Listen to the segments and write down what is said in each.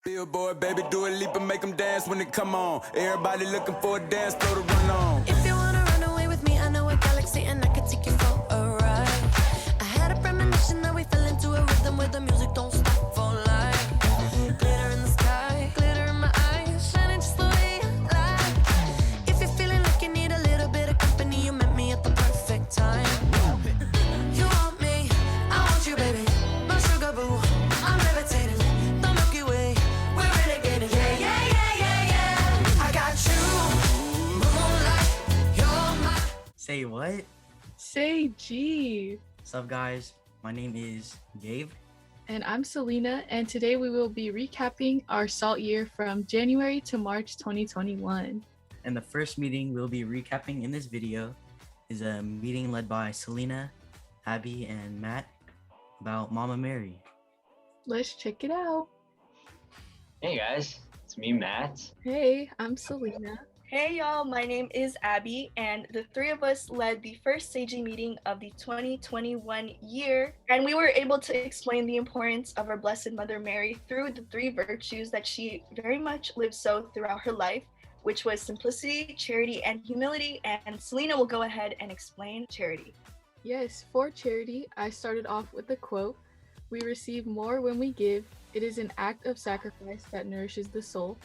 Billboard, baby, do a leap and make them dance when it come on. Everybody looking for a dance floor to run on. If you wanna run away with me, I know a galaxy and I could take you for a ride. I had a premonition that we fell into a rhythm where the music don't stop for life. Glitter in the sky, glitter in my eyes, shining just the way I like. If you're feeling like you need a little bit of company, you met me at the perfect time. You want me, I want you, baby. My sugar boo, I'm levitating. The Milky Way, we're renegading. Yeah, yeah, yeah, yeah, yeah. I got you, moonlight, you're my. Say what? SAYG. What's up, guys? My name is Gabe. And I'm Selena, and today we will be recapping our SALT year from January to March 2021. And the first meeting we'll be recapping in this video is a meeting led by Selena, Abby, and Matt about Mama Mary. Let's check it out. Hey guys, it's me, Matt. Hey, I'm Selena. Hey y'all, my name is Abby, and the three of us led the first SAYG meeting of the 2021 year, and we were able to explain the importance of our Blessed Mother Mary through the three virtues that she very much lived so throughout her life, which was simplicity, charity, and humility, and Selena will go ahead and explain charity. Yes, for charity, I started off with a quote. We receive more when we give. It is an act of sacrifice that nourishes the soul.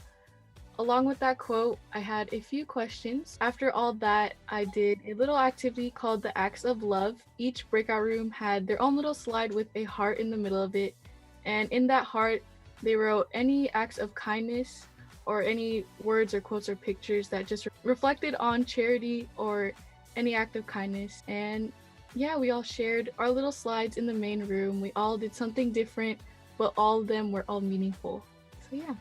Along with that quote, I had a few questions. After all that, I did a little activity called the Acts of Love. Each breakout room had their own little slide with a heart in the middle of it. And in that heart, they wrote any acts of kindness or any words or quotes or pictures that just reflected on charity or any act of kindness. And yeah, we all shared our little slides in the main room. We all did something different, but all of them were all meaningful. So yeah.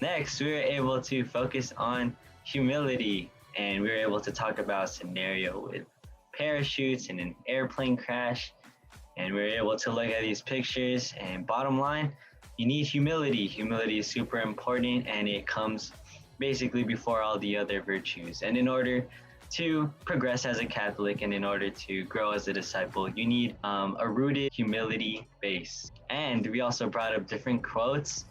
Next, we were able to focus on humility, and we were able to talk about a scenario with parachutes and an airplane crash, and we were able to look at these pictures, and bottom line, you need humility. Humility is super important, and it comes basically before all the other virtues. And in order to progress as a Catholic and in order to grow as a disciple, you need a rooted humility base. And we also brought up different quotes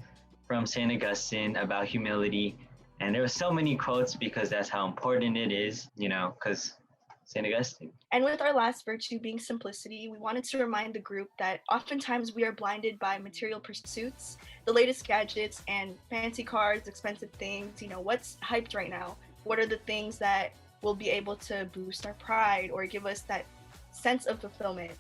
from St. Augustine about humility. And there were so many quotes because that's how important it is, because St. Augustine. And with our last virtue being simplicity, we wanted to remind the group that oftentimes we are blinded by material pursuits, the latest gadgets and fancy cars, expensive things, what's hyped right now? What are the things that will be able to boost our pride or give us that sense of fulfillment?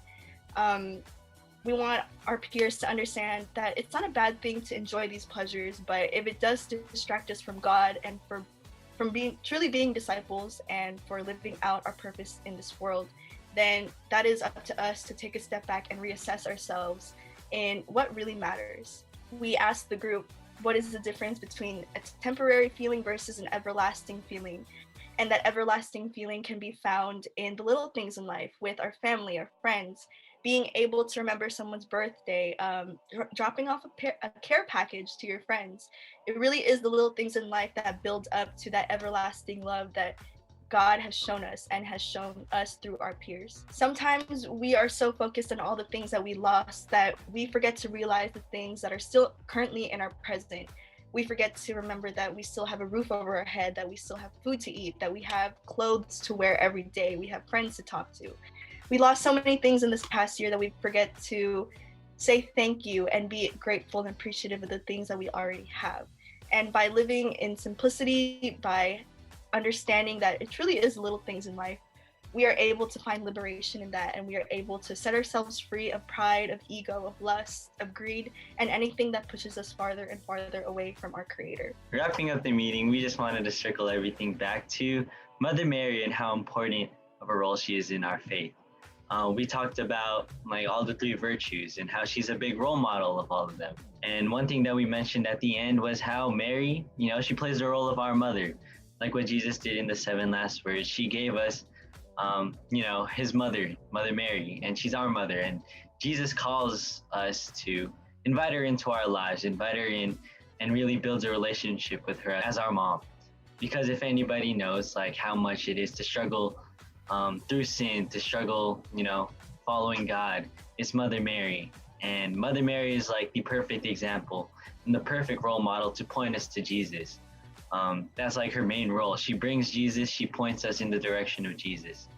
We want our peers to understand that it's not a bad thing to enjoy these pleasures, but if it does distract us from God and from being truly being disciples and for living out our purpose in this world, then that is up to us to take a step back and reassess ourselves in what really matters. We asked the group, what is the difference between a temporary feeling versus an everlasting feeling? And that everlasting feeling can be found in the little things in life with our family, our friends, being able to remember someone's birthday, dropping off a care package to your friends. It really is the little things in life that build up to that everlasting love that God has shown us and has shown us through our peers. Sometimes we are so focused on all the things that we lost that we forget to realize the things that are still currently in our present. We forget to remember that we still have a roof over our head, that we still have food to eat, that we have clothes to wear every day, we have friends to talk to. We lost so many things in this past year that we forget to say thank you and be grateful and appreciative of the things that we already have. And by living in simplicity, by understanding that it truly is little things in life, we are able to find liberation in that, and we are able to set ourselves free of pride, of ego, of lust, of greed, and anything that pushes us farther and farther away from our Creator. Wrapping up the meeting, we just wanted to circle everything back to Mother Mary and how important of a role she is in our faith. We talked about all the three virtues and how she's a big role model of all of them. And one thing that we mentioned at the end was how Mary, she plays the role of our mother, like what Jesus did in the 7 last words. She gave us, his mother, Mother Mary, and she's our mother. And Jesus calls us to invite her into our lives, invite her in, and really build a relationship with her as our mom. Because if anybody knows how much it is to struggle through sin, to struggle, following God, it's Mother Mary. And Mother Mary is the perfect example, and the perfect role model to point us to Jesus. That's like her main role. She brings Jesus, she points us in the direction of Jesus.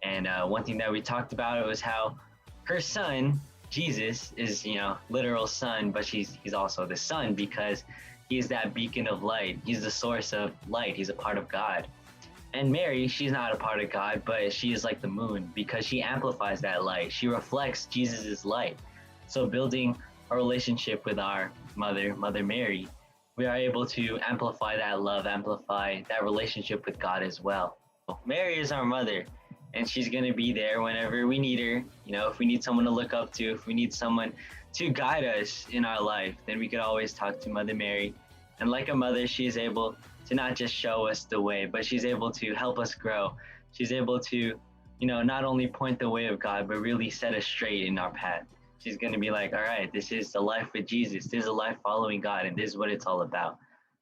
And one thing that we talked about it was how her son, Jesus, is, literal son, but he's also the son because he is that beacon of light. He's the source of light. He's a part of God. And Mary, she's not a part of God, but she is like the moon because she amplifies that light. She reflects Jesus's light. So building a relationship with our Mother Mary, we are able to amplify that love, amplify that relationship with God as well. Mary is our mother, and she's going to be there whenever we need her. If we need someone to look up to, if we need someone to guide us in our life, then we could always talk to Mother Mary. And like a mother, she is able to not just show us the way, but she's able to help us grow. She's able to, not only point the way of God, but really set us straight in our path. She's going to be like, all right, this is the life with Jesus. This is a life following God, and this is what it's all about.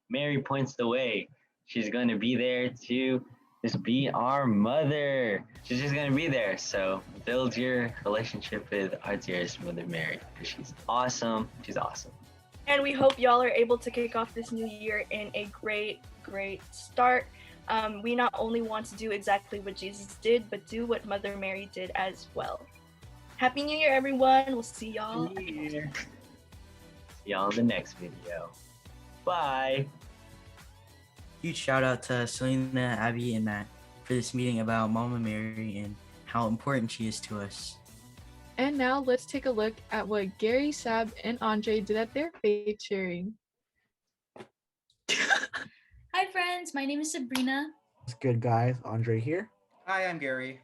Mary points the way. She's going to be there to just be our mother. She's just going to be there. So build your relationship with our dearest Mother Mary, because she's awesome. She's awesome. And we hope y'all are able to kick off this new year in a great start. We not only want to do exactly what Jesus did, but do what Mother Mary did as well. Happy New Year, everyone. We'll see y'all. See y'all in the next video. Bye. Huge shout out to Selena, Abby, and Matt for this meeting about Mama Mary and how important she is to us. And now let's take a look at what Gary, Sab, and Andre did at their faith sharing. Hi friends, my name is Sabrina. What's good, guys? Andre here. Hi, I'm Gary.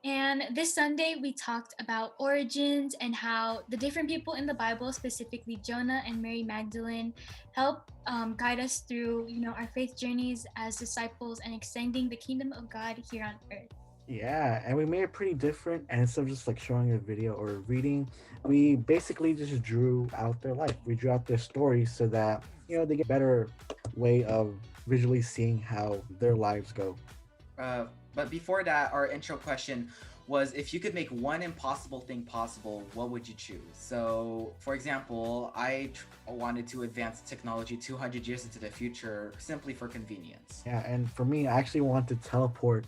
And this Sunday we talked about origins and how the different people in the Bible, specifically Jonah and Mary Magdalene, help guide us through, our faith journeys as disciples and extending the kingdom of God here on earth. Yeah, and we made it pretty different, and instead of just like showing a video or reading, we basically just drew out their life. We drew out their stories so that, they get a better way of visually seeing how their lives go. But before that, our intro question was, if you could make one impossible thing possible, what would you choose? So, for example, I wanted to advance technology 200 years into the future simply for convenience. Yeah, and for me, I actually want to teleport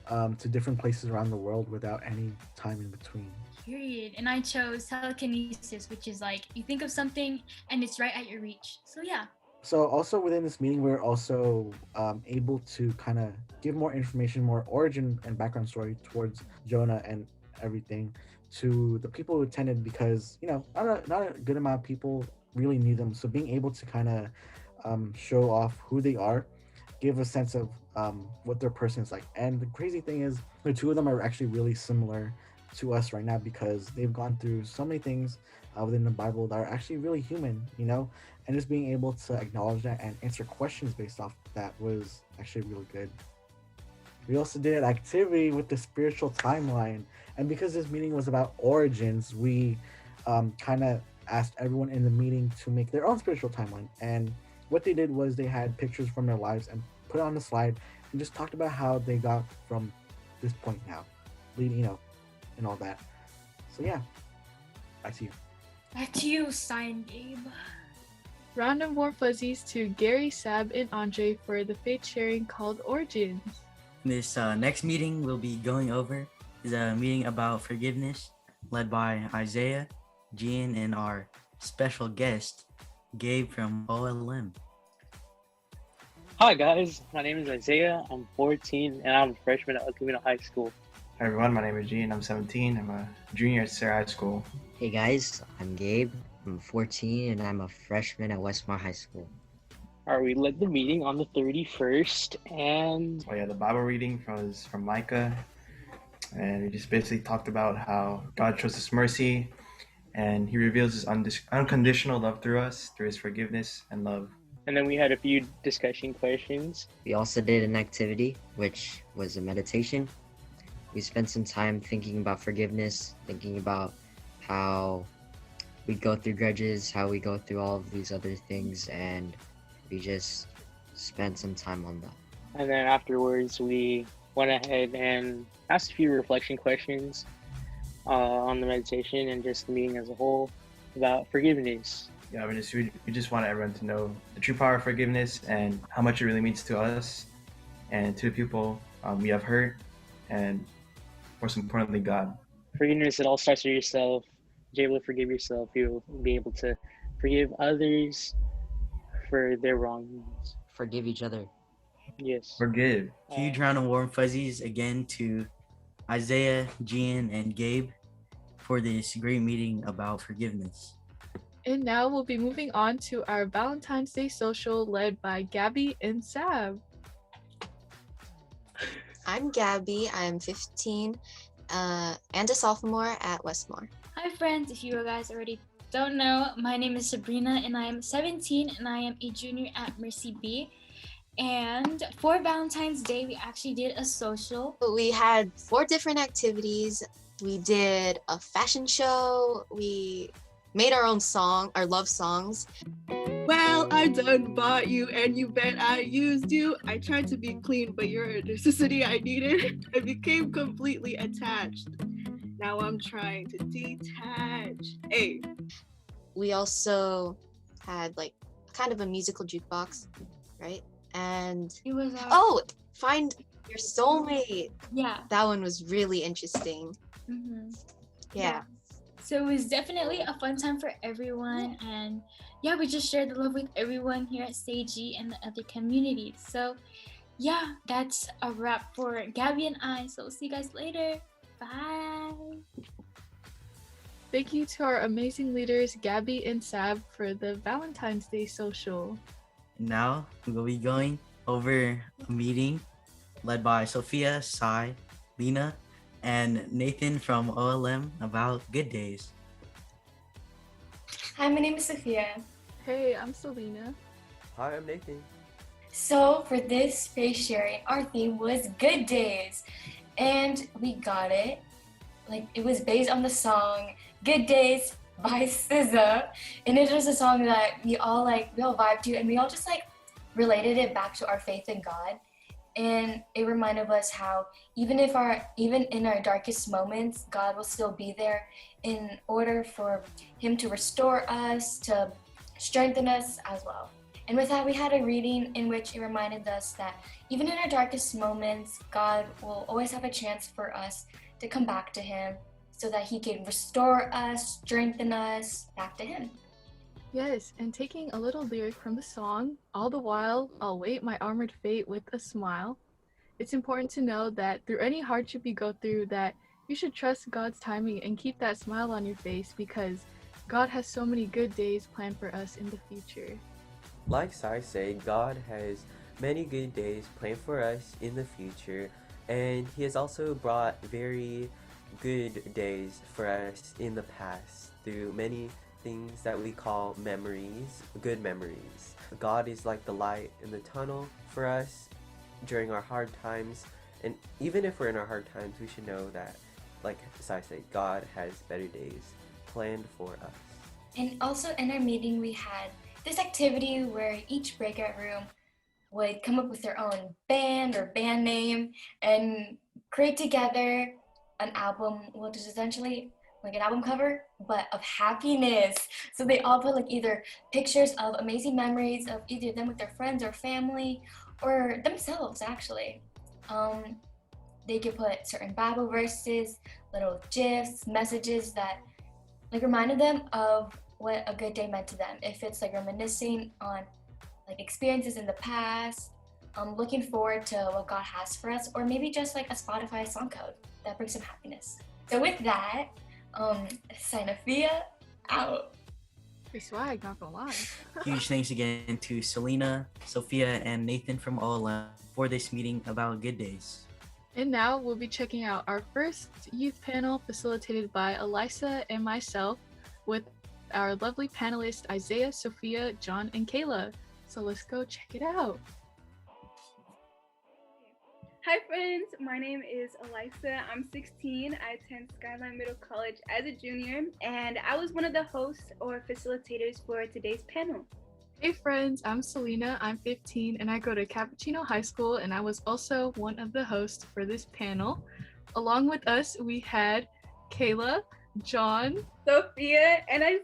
to different places around the world without any time in between. Period. And I chose telekinesis, which is like you think of something and it's right at your reach. So yeah. So also within this meeting, we're also able to kind of give more information, more origin and background story towards Jonah and everything to the people who attended, because, not a good amount of people really knew them. So being able to kind of show off who they are, give a sense of what their person is like. And the crazy thing is the two of them are actually really similar to us right now, because they've gone through so many things within the Bible that are actually really human, and just being able to acknowledge that and answer questions based off that was actually really good. We also did an activity with the spiritual timeline, and because this meeting was about origins, we kind of asked everyone in the meeting to make their own spiritual timeline. And what they did was they had pictures from their lives and put it on the slide and just talked about how they got from this point now, leading, and all that. So yeah, back to you. Back to you, Sign Gabe. Round of more fuzzies to Gary, Sab, and Andre for the faith sharing called Origins. This next meeting we'll be going over is a meeting about forgiveness led by Isaiah, Jean, and our special guest, Gabe from OLM. Hi guys, my name is Isaiah. I'm 14 and I'm a freshman at Camino High School. Hi everyone, my name is Gene. I'm 17. I'm a junior at Sarah High School. Hey guys, I'm Gabe. I'm 14 and I'm a freshman at Westmore High School. We led the meeting on the 31st and... Oh yeah, the Bible reading was from Micah. And we just basically talked about how God shows us mercy and he reveals his unconditional love through us, through his forgiveness and love. And then we had a few discussion questions. We also did an activity, which was a meditation. We spent some time thinking about forgiveness, thinking about how we go through grudges, how we go through all of these other things, and we just spent some time on that. And then afterwards, we went ahead and asked a few reflection questions on the meditation and just the meeting as a whole about forgiveness. yeah, we just want everyone to know the true power of forgiveness and how much it really means to us and to the people we have hurt, and most importantly, God. Forgiveness, it all starts with yourself. If you're able to forgive yourself, you'll be able to forgive others for their wrongs. Forgive each other. Yes. Forgive. Huge round of warm fuzzies again to Isaiah, Gian, and Gabe for this great meeting about forgiveness. And now we'll be moving on to our Valentine's Day social led by Gabby and Sab. I'm Gabby. I'm 15 and a sophomore at Westmore. Hi friends, if you guys already don't know, my name is Sabrina and I am 17 and I am a junior at Mercy B. And for Valentine's Day, we actually did a social. We had 4 different activities. We did a fashion show. We made our own song, our love songs. Well, I done bought you and you bet I used you. I tried to be clean, but you're a necessity I needed. I became completely attached. Now I'm trying to detach. Hey. We also had like kind of a musical jukebox, right? And it was find your soulmate. Yeah. That one was really interesting. Mm-hmm. Yeah. So it was definitely a fun time for everyone. And yeah, we just shared the love with everyone here at SAYG and the other communities. So yeah, that's a wrap for Gabby and I. So see you guys later. Bye. Thank you to our amazing leaders, Gabby and Sab, for the Valentine's Day social. Now we will be going over a meeting led by Sophia, Sai, Lena, and Nathan from OLM about good days. Hi, my name is Sophia. Hey, I'm Selena. Hi, I'm Nathan. So for this space sharing, our theme was good days. And we got it. Like, it was based on the song Good Days by SZA. And it was a song that we all vibed to, and we all just related it back to our faith in God. And it reminded us how even in our darkest moments, God will still be there in order for him to restore us, to strengthen us as well. And with that, we had a reading in which it reminded us that even in our darkest moments, God will always have a chance for us to come back to him so that he can restore us, strengthen us back to him. Yes, and taking a little lyric from the song, all the while I'll wait my armored fate with a smile. It's important to know that through any hardship you go through, that you should trust God's timing and keep that smile on your face, because God has so many good days planned for us in the future. Like Sai said, God has many good days planned for us in the future, and he has also brought very good days for us in the past through many things that we call memories, good memories. God is like the light in the tunnel for us during our hard times, and even if we're in our hard times, we should know that, like Sai said, God has better days planned for us. And also in our meeting, we had this activity where each breakout room would come up with their own band or band name and create together an album, which is essentially like an album cover, but of happiness. So they all put either pictures of amazing memories of either them with their friends or family or themselves actually. They could put certain Bible verses, little GIFs, messages that reminded them of what a good day meant to them. If it's reminiscing on experiences in the past, looking forward to what God has for us, or maybe just a Spotify song code that brings some happiness. So with that, Sinafia out. Free swag, not gonna lie. Huge thanks again to Selena, Sophia, and Nathan from OLM for this meeting about good days. And now we'll be checking out our first youth panel facilitated by Elisa and myself with our lovely panelists Isaiah, Sophia, John, and Kayla. So let's go check it out. Hi friends, my name is Elisa. I'm 16. I attend Skyline Middle College as a junior, and I was one of the hosts or facilitators for today's panel. Hey friends, I'm Selena. I'm 15 and I go to Cappuccino High School, and I was also one of the hosts for this panel. Along with us, we had Kayla, John, Sophia, and Isaiah.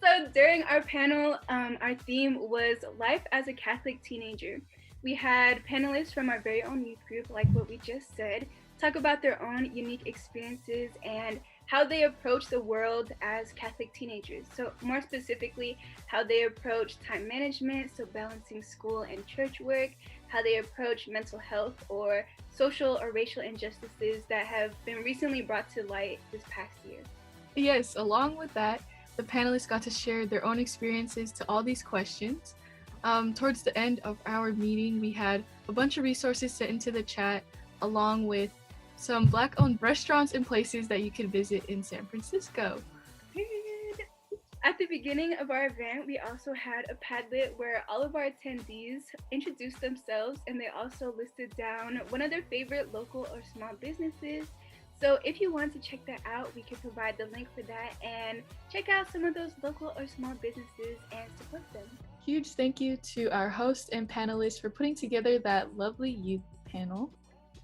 So during our panel, our theme was life as a Catholic teenager. We had panelists from our very own youth group, like what we just said, talk about their own unique experiences and how they approach the world as Catholic teenagers. So more specifically, how they approach time management, so balancing school and church work, how they approach mental health or social or racial injustices that have been recently brought to light this past year. Yes, along with that, the panelists got to share their own experiences to all these questions. Towards the end of our meeting, we had a bunch of resources sent into the chat, along with some Black-owned restaurants and places that you could visit in San Francisco. Period. At the beginning of our event, we also had a Padlet where all of our attendees introduced themselves, and they also listed down one of their favorite local or small businesses. So if you want to check that out, we can provide the link for that and check out some of those local or small businesses and support them. Huge thank you to our host and panelists for putting together that lovely youth panel.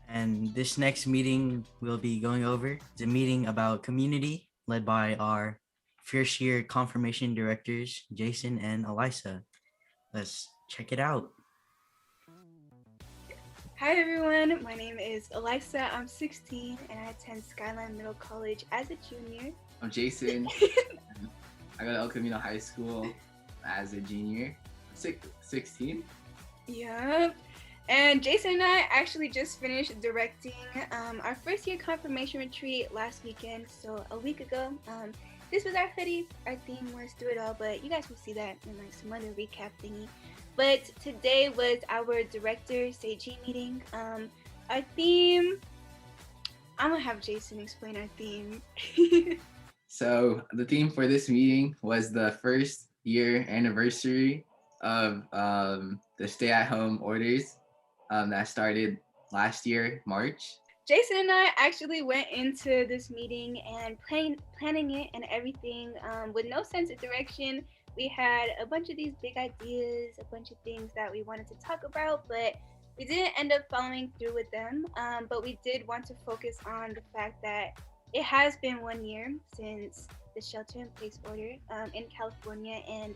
And this next meeting we'll be going over is a meeting about community led by our first year confirmation directors, Jason and Elisa. Let's check it out. Hi everyone, my name is Elisa. I'm 16 and I attend Skyline Middle College as a junior. I'm Jason. I go to El Camino High School as a junior. 16. Yep. And Jason and I actually just finished directing our first year confirmation retreat last weekend, so a week ago. This was our hoodie. Our theme was do it all, but you guys will see that in like some other recap thingy. But today was our director SAYG meeting. Our theme, I'm gonna have Jason explain our theme. So the theme for this meeting was the first year anniversary of the stay-at-home orders that started last year, March. Jason and I actually went into this meeting and planning it and everything with no sense of direction. We had a bunch of these big ideas, a bunch of things that we wanted to talk about, but we didn't end up following through with them. But we did want to focus on the fact that it has been 1 year since the shelter-in-place order in California and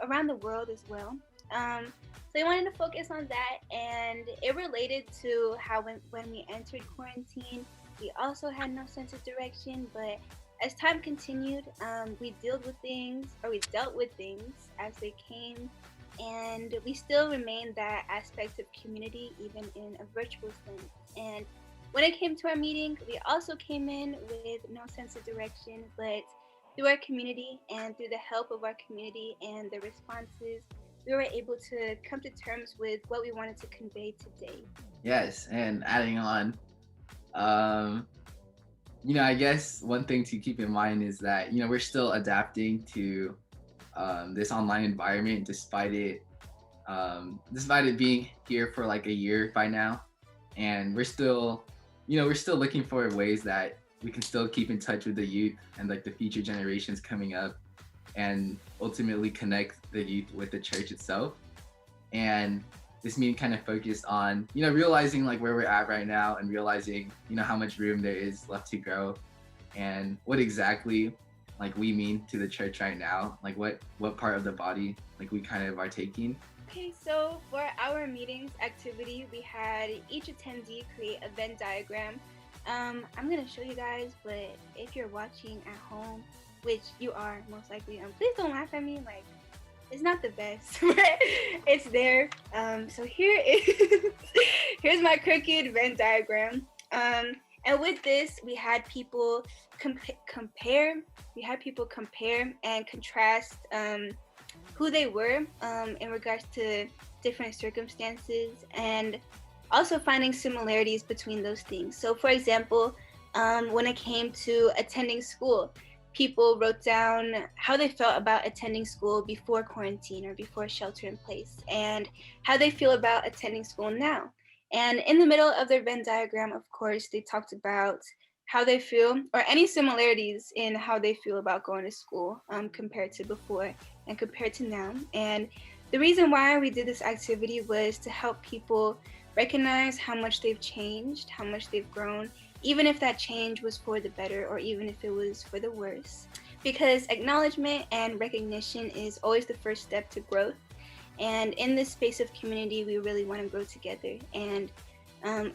around the world as well. So we wanted to focus on that, and it related to how when we entered quarantine, we also had no sense of direction, but as time continued, we dealt with things as they came, and we still remained that aspect of community even in a virtual sense. And when it came to our meeting, we also came in with no sense of direction, but through our community and through the help of our community and the responses, we were able to come to terms with what we wanted to convey today. Yes, and adding on, I guess one thing to keep in mind is that, we're still adapting to this online environment despite it being here for like a year by now. And we're still looking for ways that we can still keep in touch with the youth and like the future generations coming up, and ultimately connect the youth with the church itself. And this meeting kind of focused on, realizing like where we're at right now and realizing, how much room there is left to grow and what exactly like we mean to the church right now, like what part of the body like we kind of are taking. Okay, so for our meetings activity, we had each attendee create a Venn diagram. I'm gonna show you guys, but if you're watching at home, which you are most likely, please don't laugh at me, like it's not the best, but it's there. So here's my crooked Venn diagram. And with this, we had people compare and contrast who they were in regards to different circumstances, and also finding similarities between those things. So for example, when it came to attending school, people wrote down how they felt about attending school before quarantine or before shelter in place, and how they feel about attending school now. And in the middle of their Venn diagram, of course, they talked about how they feel, or any similarities in how they feel about going to school compared to before and compared to now. And the reason why we did this activity was to help people recognize how much they've changed, how much they've grown, even if that change was for the better or even if it was for the worse. because acknowledgement and recognition is always the first step to growth. And in this space of community, we really want to grow together and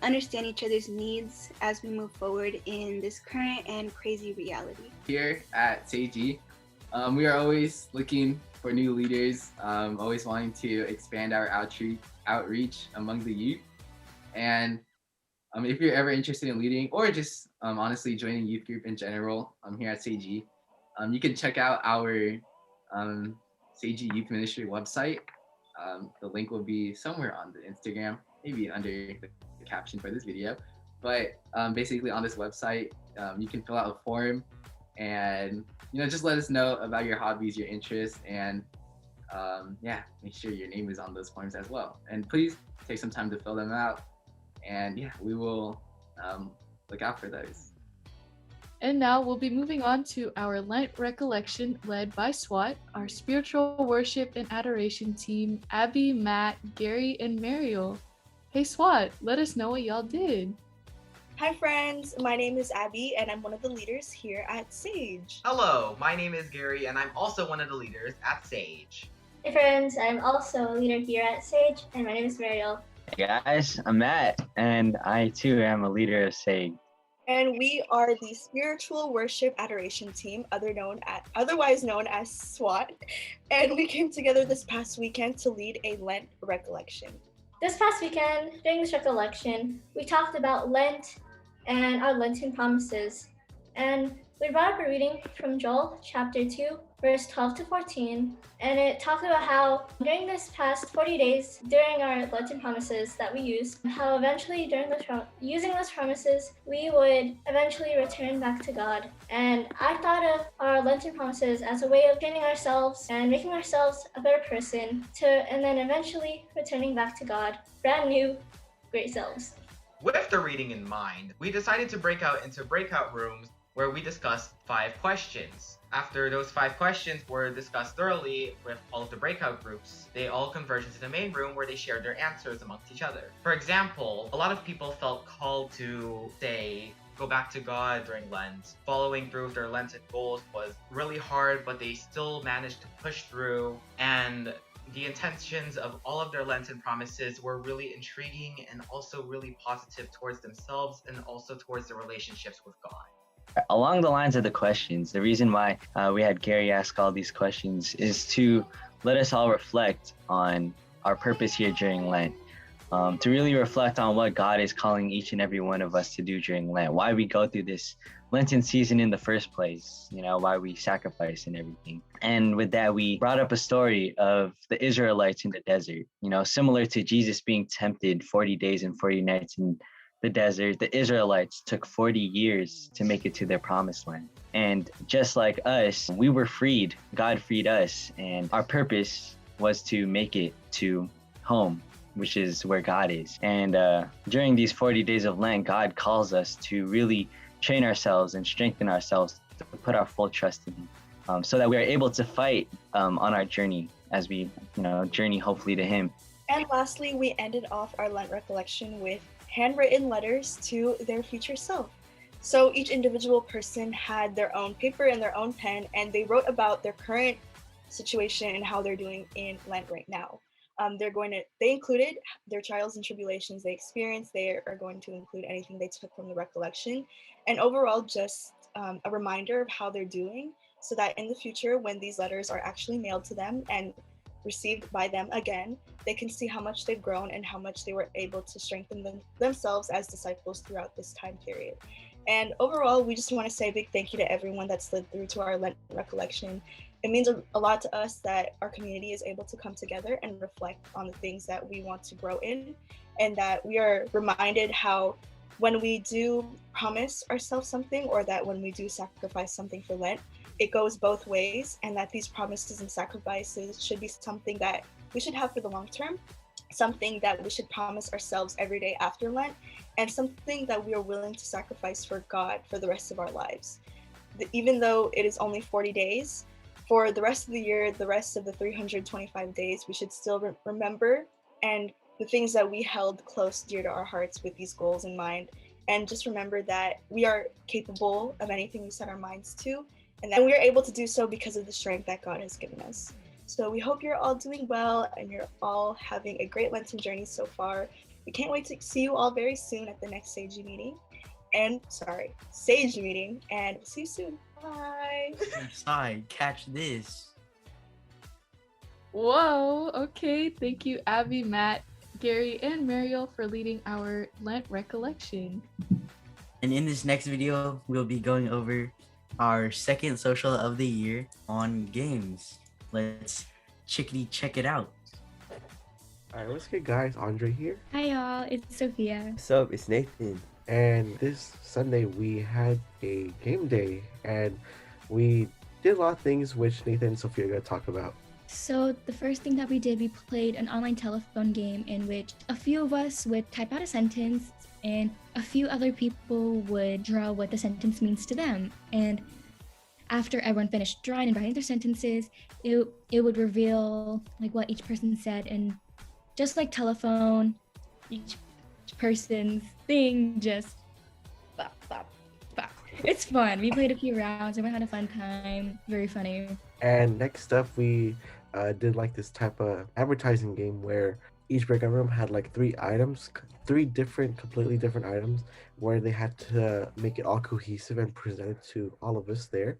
understand each other's needs as we move forward in this current and crazy reality. Here at SAYG, we are always looking for new leaders, always wanting to expand our outreach among the youth. And if you're ever interested in leading or just honestly joining youth group in general here at SAYG, you can check out our SAYG Youth Ministry website. The link will be somewhere on the Instagram, maybe under the caption for this video. But basically on this website, you can fill out a form and just let us know about your hobbies, your interests, and make sure your name is on those forms as well. And please take some time to fill them out. And we will look out for those. And now we'll be moving on to our Lent recollection led by SWAT, our spiritual worship and adoration team, Abby, Matt, Gary, and Mariel. Hey SWAT, let us know what y'all did. Hi friends, my name is Abby and I'm one of the leaders here at SAYG. Hello, my name is Gary and I'm also one of the leaders at SAYG. Hey friends, I'm also a leader here at SAYG and my name is Mariel. Hey guys, I'm Matt, and I too am a leader of SAYG. And we are the spiritual worship adoration team, otherwise known as SWAT. And we came together this past weekend to lead a Lent recollection. This past weekend, during this recollection, we talked about Lent and our Lenten promises. And we brought up a reading from Joel chapter 2, verse 12 to 14. And it talked about how during this past 40 days, during our Lenten promises that we used, how eventually using those promises, we would eventually return back to God. And I thought of our Lenten promises as a way of training ourselves and making ourselves a better person and then eventually returning back to God, brand new, great selves. With the reading in mind, we decided to break out into breakout rooms where we discussed 5 questions. After those 5 questions were discussed thoroughly with all of the breakout groups, they all converged into the main room where they shared their answers amongst each other. For example, a lot of people felt called to go back to God during Lent. Following through with their Lenten goals was really hard, but they still managed to push through, and the intentions of all of their Lenten promises were really intriguing and also really positive towards themselves and also towards their relationships with God. Along the lines of the questions, the reason why we had Gary ask all these questions is to let us all reflect on our purpose here during Lent, to really reflect on what God is calling each and every one of us to do during Lent, why we go through this Lenten season in the first place, why we sacrifice and everything. And with that, we brought up a story of the Israelites in the desert, similar to Jesus being tempted 40 days and 40 nights in the desert. The Israelites took 40 years to make it to their promised land. And just like us, we were freed. God freed us. And our purpose was to make it to home, which is where God is. And during these 40 days of Lent, God calls us to really train ourselves and strengthen ourselves to put our full trust in Him, so that we are able to fight on our journey as we journey hopefully to Him. And lastly, we ended off our Lent recollection with handwritten letters to their future self. So each individual person had their own paper and their own pen, and they wrote about their current situation and how they're doing in Lent right now. They included their trials and tribulations they experienced. They are going to include anything they took from the recollection, and overall just a reminder of how they're doing, so that in the future, when these letters are actually mailed to them and received by them again, they can see how much they've grown and how much they were able to strengthen themselves as disciples throughout this time period. And overall, we just want to say a big thank you to everyone that slid through to our Lent recollection. It means a lot to us that our community is able to come together and reflect on the things that we want to grow in, and that we are reminded how when we do promise ourselves something, or that when we do sacrifice something for Lent, it goes both ways, and that these promises and sacrifices should be something that we should have for the long term, something that we should promise ourselves every day after Lent, and something that we are willing to sacrifice for God for the rest of our lives. Even though it is only 40 days, for the rest of the year, the rest of the 325 days, we should still remember and the things that we held close, dear to our hearts with these goals in mind. And just remember that we are capable of anything we set our minds to, and that we are able to do so because of the strength that God has given us. So we hope you're all doing well and you're all having a great Lenten journey so far. We can't wait to see you all very soon at the next SAYG meeting. SAYG meeting, and see you soon. Bye. Side, catch this. Whoa, okay. Thank you, Abby, Matt, Gary, and Mariel for leading our Lent recollection. And in this next video, we'll be going over our second social of the year on games. Let's chickadee check it out. Alright, what's good, guys? Andre here. Hi y'all, it's Sophia. What's up? It's Nathan. And this Sunday we had a game day and we did a lot of things which Nathan and Sophia are going to talk about. So the first thing that we did, we played an online telephone game in which a few of us would type out a sentence and a few other people would draw what the sentence means to them. And after everyone finished drawing and writing their sentences, it would reveal like what each person said, and just like telephone, each person's thing just bop, bop, bop. It's fun. We played a few rounds and we had a fun time. Very funny. And next up, we did like this type of advertising game where each breakout room had like three completely different items, where they had to make it all cohesive and present it to all of us there.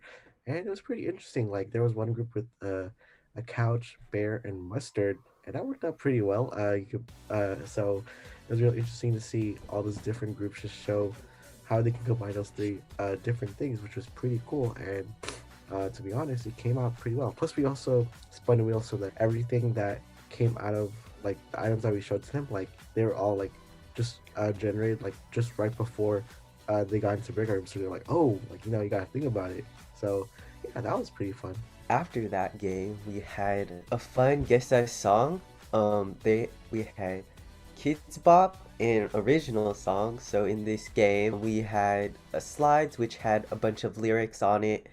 And it was pretty interesting. Like there was one group with a couch, bear, and mustard, and that worked out pretty well. So it was really interesting to see all those different groups just show how they can combine those three different things, which was pretty cool. And to be honest, it came out pretty well. Plus, we also spun the wheel so that everything that came out of like the items that we showed to them, like they were all like just generated like just right before they got into breakout rooms. So they're like, oh, like you gotta think about it. So yeah, that was pretty fun. After that game, we had a fun guess that song. We had Kids Bop and original song. So in this game, we had slides which had a bunch of lyrics on it,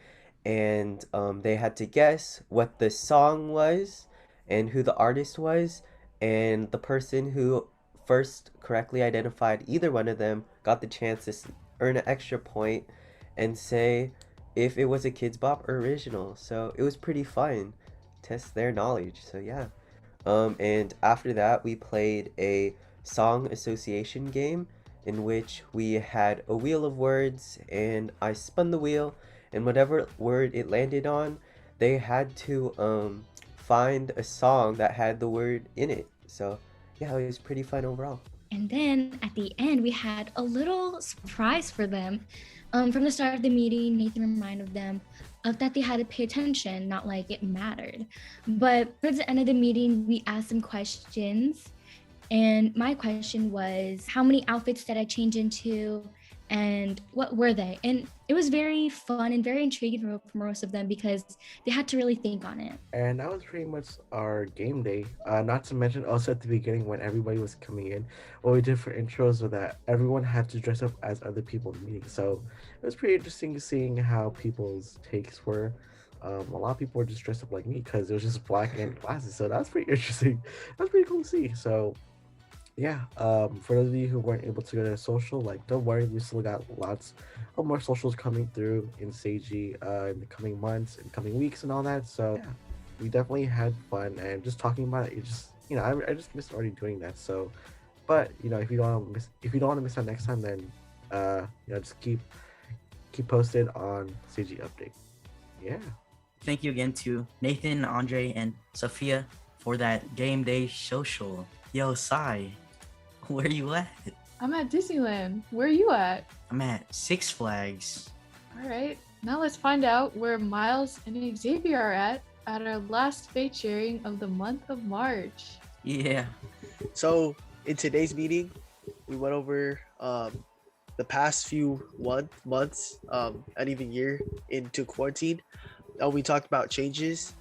and they had to guess what the song was and who the artist was, and the person who first correctly identified either one of them got the chance to earn an extra point and say if it was a Kids Bop or original. So it was pretty fun, test their knowledge. So yeah. And after that, we played a song association game in which we had a wheel of words, and I spun the wheel, and whatever word it landed on, they had to find a song that had the word in it. So yeah, it was pretty fun overall. And then at the end, we had a little surprise for them. From the start of the meeting, Nathan reminded them of that they had to pay attention, not like it mattered. But towards the end of the meeting, we asked them questions. And my question was, how many outfits did I change into? And what were they? And it was very fun and very intriguing for most of them because they had to really think on it. And that was pretty much our game day. Not to mention also at the beginning when everybody was coming in, what we did for intros was that everyone had to dress up as other people in the meeting. So it was pretty interesting seeing how people's takes were. A lot of people were just dressed up like me because it was just black and glasses. So that was pretty interesting. That was pretty cool to see. So yeah, for those of you who weren't able to go to a social, like don't worry, we still got lots of more socials coming through in SAYG in the coming months and coming weeks and all that. So yeah, we definitely had fun, and just talking about it just I just missed already doing that. So but if you don't want to miss out next time, then just keep posted on SAYG update. Yeah. Thank you again to Nathan, Andre, and Sophia for that game day social. Yo, Sai, where you at? I'm at Disneyland. Where are you at? I'm at Six Flags. All right. Now let's find out where Miles and Xavier are at our last faith sharing of the month of March. Yeah. So in today's meeting, we went over the past few months and even year into quarantine. We talked about changes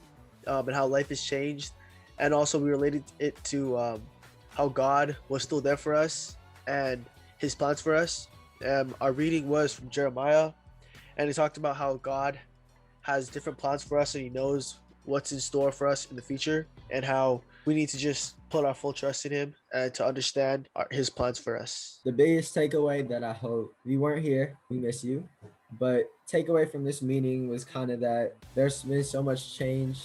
and how life has changed, and also we related it to how God was still there for us and his plans for us. Our reading was from Jeremiah, and he talked about how God has different plans for us and he knows what's in store for us in the future, and how we need to just put our full trust in him and to understand his plans for us. The biggest takeaway that I hope, if you weren't here, we miss you. But takeaway from this meeting was kind of that there's been so much change.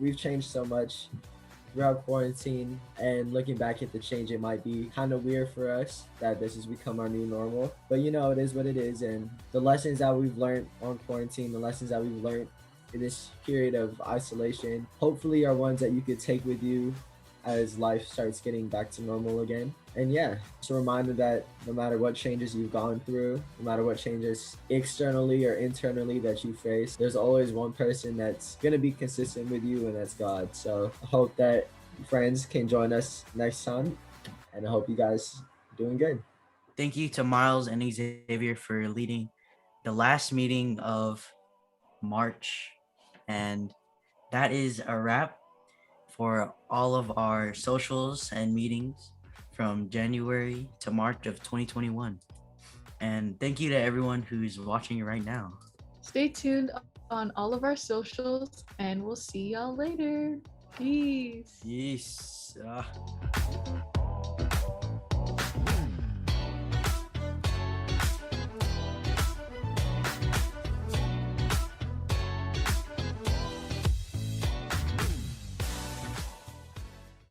We've changed so much throughout quarantine, and looking back at the change, it might be kind of weird for us that this has become our new normal. But it is what it is, and the lessons that we've learned on quarantine, the lessons that we've learned in this period of isolation, hopefully are ones that you could take with you as life starts getting back to normal again. And yeah, it's a reminder that no matter what changes you've gone through, no matter what changes externally or internally that you face, there's always one person that's going to be consistent with you, and that's God. So I hope that friends can join us next time, and I hope you guys are doing good. Thank you to Miles and Xavier for leading the last meeting of March. And that is a wrap for all of our socials and meetings from January to March of 2021. And thank you to everyone who's watching right now. Stay tuned on all of our socials, and we'll see y'all later. Peace. Peace.